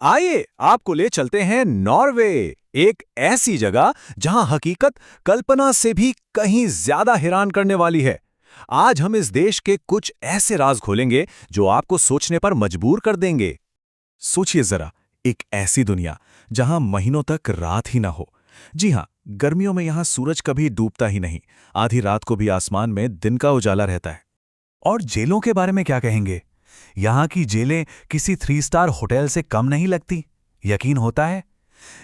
आइए आपको ले चलते हैं नॉर्वे, एक ऐसी जगह जहां हकीकत कल्पना से भी कहीं ज्यादा हैरान करने वाली है। आज हम इस देश के कुछ ऐसे राज खोलेंगे जो आपको सोचने पर मजबूर कर देंगे। सोचिए जरा, एक ऐसी दुनिया जहां महीनों तक रात ही ना हो। जी हां, गर्मियों में यहां सूरज कभी डूबता ही नहीं, आधी रात को भी आसमान में दिन का उजाला रहता है। और जेलों के बारे में क्या कहेंगे? यहां की जेलें किसी 3 स्टार होटल से कम नहीं लगती। यकीन होता है,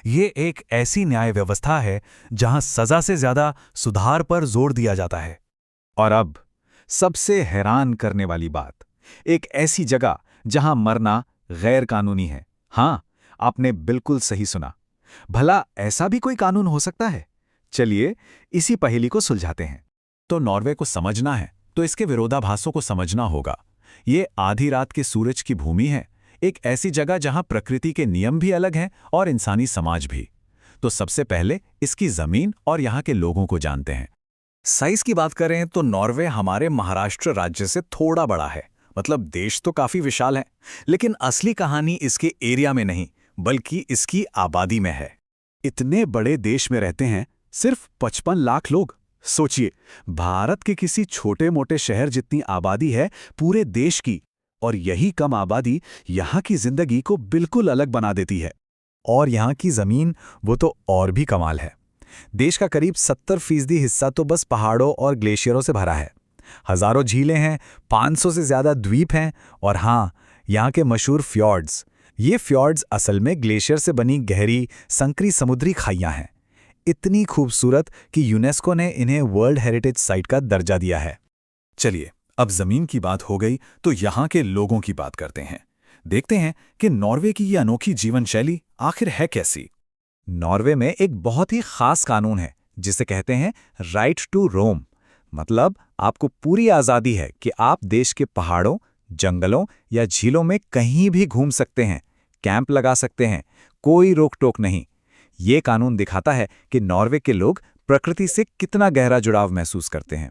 ये एक ऐसी न्याय व्यवस्था है जहां सजा से ज्यादा सुधार पर जोर दिया जाता है। और अब सबसे हैरान करने वाली बात, एक ऐसी जगह जहां मरना गैर कानूनी है। हां, आपने बिल्कुल सही सुना। भला ऐसा भी कोई कानून हो सकता है? चलिए इसी पहेली को सुलझाते हैं। तो नॉर्वे को समझना है तो इसके विरोधाभासों को समझना होगा। ये आधी रात के सूरज की भूमि है, एक ऐसी जगह जहां प्रकृति के नियम भी अलग हैं और इंसानी समाज भी। तो सबसे पहले इसकी जमीन और यहां के लोगों को जानते हैं। साइज की बात करें तो नॉर्वे हमारे महाराष्ट्र राज्य से थोड़ा बड़ा है। मतलब देश तो काफी विशाल है, लेकिन असली कहानी इसके एरिया में नहीं बल्कि इसकी आबादी में है। इतने बड़े देश में रहते हैं सिर्फ 55 लाख लोग। सोचिए, भारत के किसी छोटे मोटे शहर जितनी आबादी है पूरे देश की, और यही कम आबादी यहाँ की जिंदगी को बिल्कुल अलग बना देती है। और यहाँ की जमीन, वो तो और भी कमाल है। देश का करीब 70% हिस्सा तो बस पहाड़ों और ग्लेशियरों से भरा है। हजारों झीलें हैं, 500 से ज्यादा द्वीप हैं, और हाँ, यहाँ के मशहूर फ्यॉर्ड्स। ये फ्यॉर्ड्स असल में ग्लेशियर से बनी गहरी संकरी समुद्री खाइयां हैं, इतनी खूबसूरत कि यूनेस्को ने इन्हें वर्ल्ड हेरिटेज साइट का दर्जा दिया है। चलिए, अब जमीन की बात हो गई तो यहाँ के लोगों की बात करते हैं। देखते हैं कि नॉर्वे की ये अनोखी जीवन शैली आखिर है कैसी। नॉर्वे में एक बहुत ही खास कानून है जिसे कहते हैं राइट टू रोम। मतलब आपको पूरी आज़ादी है कि आप देश के पहाड़ों, जंगलों या झीलों में कहीं भी घूम सकते हैं, कैंप लगा सकते हैं, कोई रोक टोक नहीं। ये कानून दिखाता है कि नॉर्वे के लोग प्रकृति से कितना गहरा जुड़ाव महसूस करते हैं।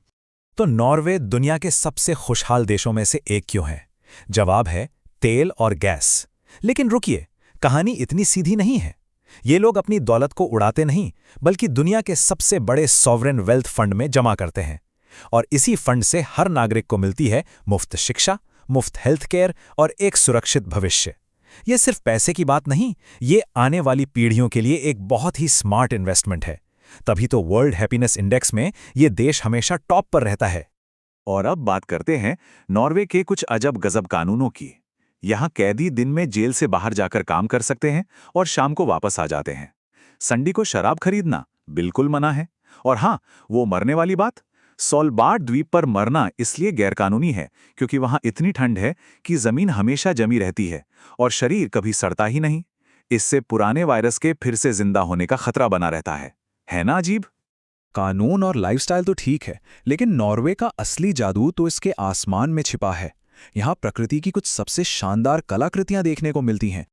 तो नॉर्वे दुनिया के सबसे खुशहाल देशों में से एक क्यों है? जवाब है तेल और गैस। लेकिन रुकिए, कहानी इतनी सीधी नहीं है। ये लोग अपनी दौलत को उड़ाते नहीं, बल्कि दुनिया के सबसे बड़े सॉवरेन वेल्थ फंड में जमा करते हैं। और इसी फंड से हर नागरिक को मिलती है मुफ्त शिक्षा, मुफ्त हेल्थ केयर और एक सुरक्षित भविष्य। ये सिर्फ पैसे की बात नहीं, ये आने वाली पीढ़ियों के लिए एक बहुत ही स्मार्ट इन्वेस्टमेंट है। तभी तो वर्ल्ड हैप्पीनेस इंडेक्स में ये देश हमेशा टॉप पर रहता है। और अब बात करते हैं नॉर्वे के कुछ अजब गजब कानूनों की। यहाँ कैदी दिन में जेल से बाहर जाकर काम कर सकते हैं और शाम को वापस आ जाते हैं। संडे को शराब खरीदना बिल्कुल मना है। और हाँ, वो मरने वाली बात, सोलबार्ड द्वीप पर मरना इसलिए गैरकानूनी है क्योंकि वहां इतनी ठंड है कि जमीन हमेशा जमी रहती है और शरीर कभी सड़ता ही नहीं। इससे पुराने वायरस के फिर से जिंदा होने का खतरा बना रहता है ना अजीब? कानून और लाइफस्टाइल तो ठीक है, लेकिन नॉर्वे का असली जादू तो इसके आसमान में छिपा है। यहाँ प्रकृति की कुछ सबसे शानदार कलाकृतियां देखने को मिलती हैं।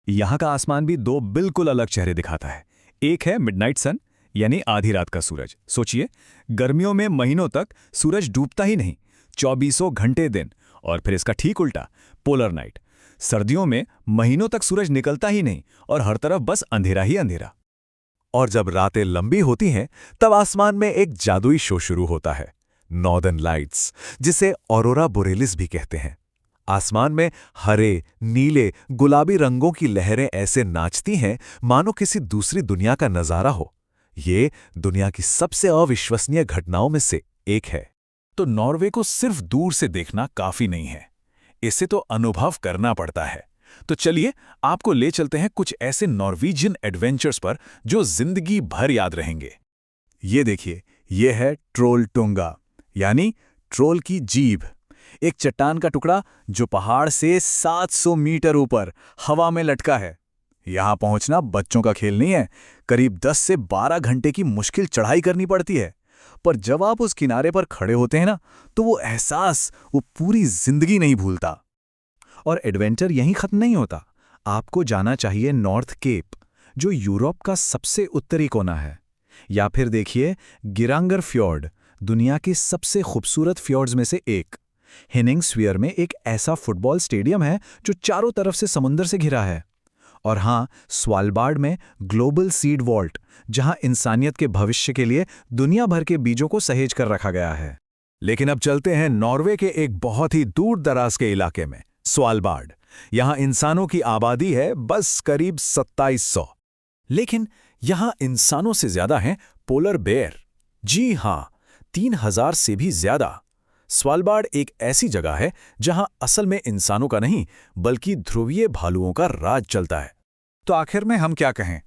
यहाँ का आसमान भी दो बिल्कुल अलग चेहरे दिखाता है। एक है मिडनाइट सन, यानी आधी रात का सूरज। सोचिए, गर्मियों में महीनों तक सूरज डूबता ही नहीं, 24 घंटे दिन। और फिर इसका ठीक उल्टा, पोलर नाइट। सर्दियों में महीनों तक सूरज निकलता ही नहीं और हर तरफ बस अंधेरा ही अंधेरा। और जब रातें लंबी होती हैं तब आसमान में एक जादुई शो शुरू होता है, नॉर्दर्न लाइट्स, जिसे ऑरोरा बोरेलिस भी कहते हैं। आसमान में हरे, नीले, गुलाबी रंगों की लहरें ऐसे नाचती हैं मानो किसी दूसरी दुनिया का नजारा हो। ये दुनिया की सबसे अविश्वसनीय घटनाओं में से एक है। तो नॉर्वे को सिर्फ दूर से देखना काफी नहीं है, इसे तो अनुभव करना पड़ता है। तो चलिए आपको ले चलते हैं कुछ ऐसे नॉर्वीजियन एडवेंचर्स पर जो जिंदगी भर याद रहेंगे। ये देखिए, ये है ट्रोलटुंगा, यानी ट्रोल की जीभ। एक चट्टान का टुकड़ा जो पहाड़ से 700 मीटर ऊपर हवा में लटका है। यहां पहुंचना बच्चों का खेल नहीं है, करीब 10 से 12 घंटे की मुश्किल चढ़ाई करनी पड़ती है। पर जब आप उस किनारे पर खड़े होते हैं ना, तो वो एहसास वो पूरी जिंदगी नहीं भूलता। और एडवेंचर यहीं खत्म नहीं होता, आपको जाना चाहिए नॉर्थ केप, जो यूरोप का सबसे उत्तरी कोना है। या फिर देखिए गिरांगर फ्यॉर्ड, दुनिया के सबसे खूबसूरत फ्यॉर्ड्स में से एक। हिनिंगस्वियर में एक ऐसा फुटबॉल स्टेडियम है जो चारों तरफ से समुंदर से घिरा है। और हाँ, स्वालबार्ड में ग्लोबल सीड वॉल्ट, जहां इंसानियत के भविष्य के लिए दुनिया भर के बीजों को सहेज कर रखा गया है। लेकिन अब चलते हैं नॉर्वे के एक बहुत ही दूर दराज के इलाके में, स्वालबार्ड। यहां इंसानों की आबादी है बस करीब 2700। लेकिन यहां इंसानों से ज्यादा हैं पोलर बेयर। जी हां, 3000 से भी ज्यादा। स्वालबार्ड एक ऐसी जगह है जहां असल में इंसानों का नहीं बल्कि ध्रुवीय भालुओं का राज चलता है। तो आखिर में हम क्या कहें?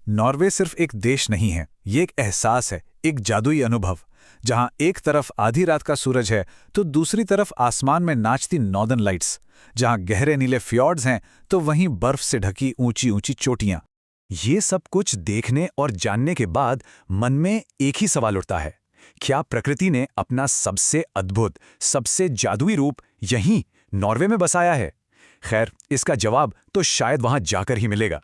नॉर्वे सिर्फ एक देश नहीं है, ये एक एहसास है, एक जादुई अनुभव, जहां एक तरफ आधी रात का सूरज है तो दूसरी तरफ आसमान में नाचती नॉर्दर्न लाइट्स, जहां गहरे नीले फ्यॉर्ड्स हैं तो वहीं बर्फ से ढकी ऊंची ऊंची चोटियां। ये सब कुछ देखने और जानने के बाद मन में एक ही सवाल उठता है, क्या प्रकृति ने अपना सबसे अद्भुत, सबसे जादुई रूप यहीं नॉर्वे में बसाया है? खैर, इसका जवाब तो शायद वहां जाकर ही मिलेगा।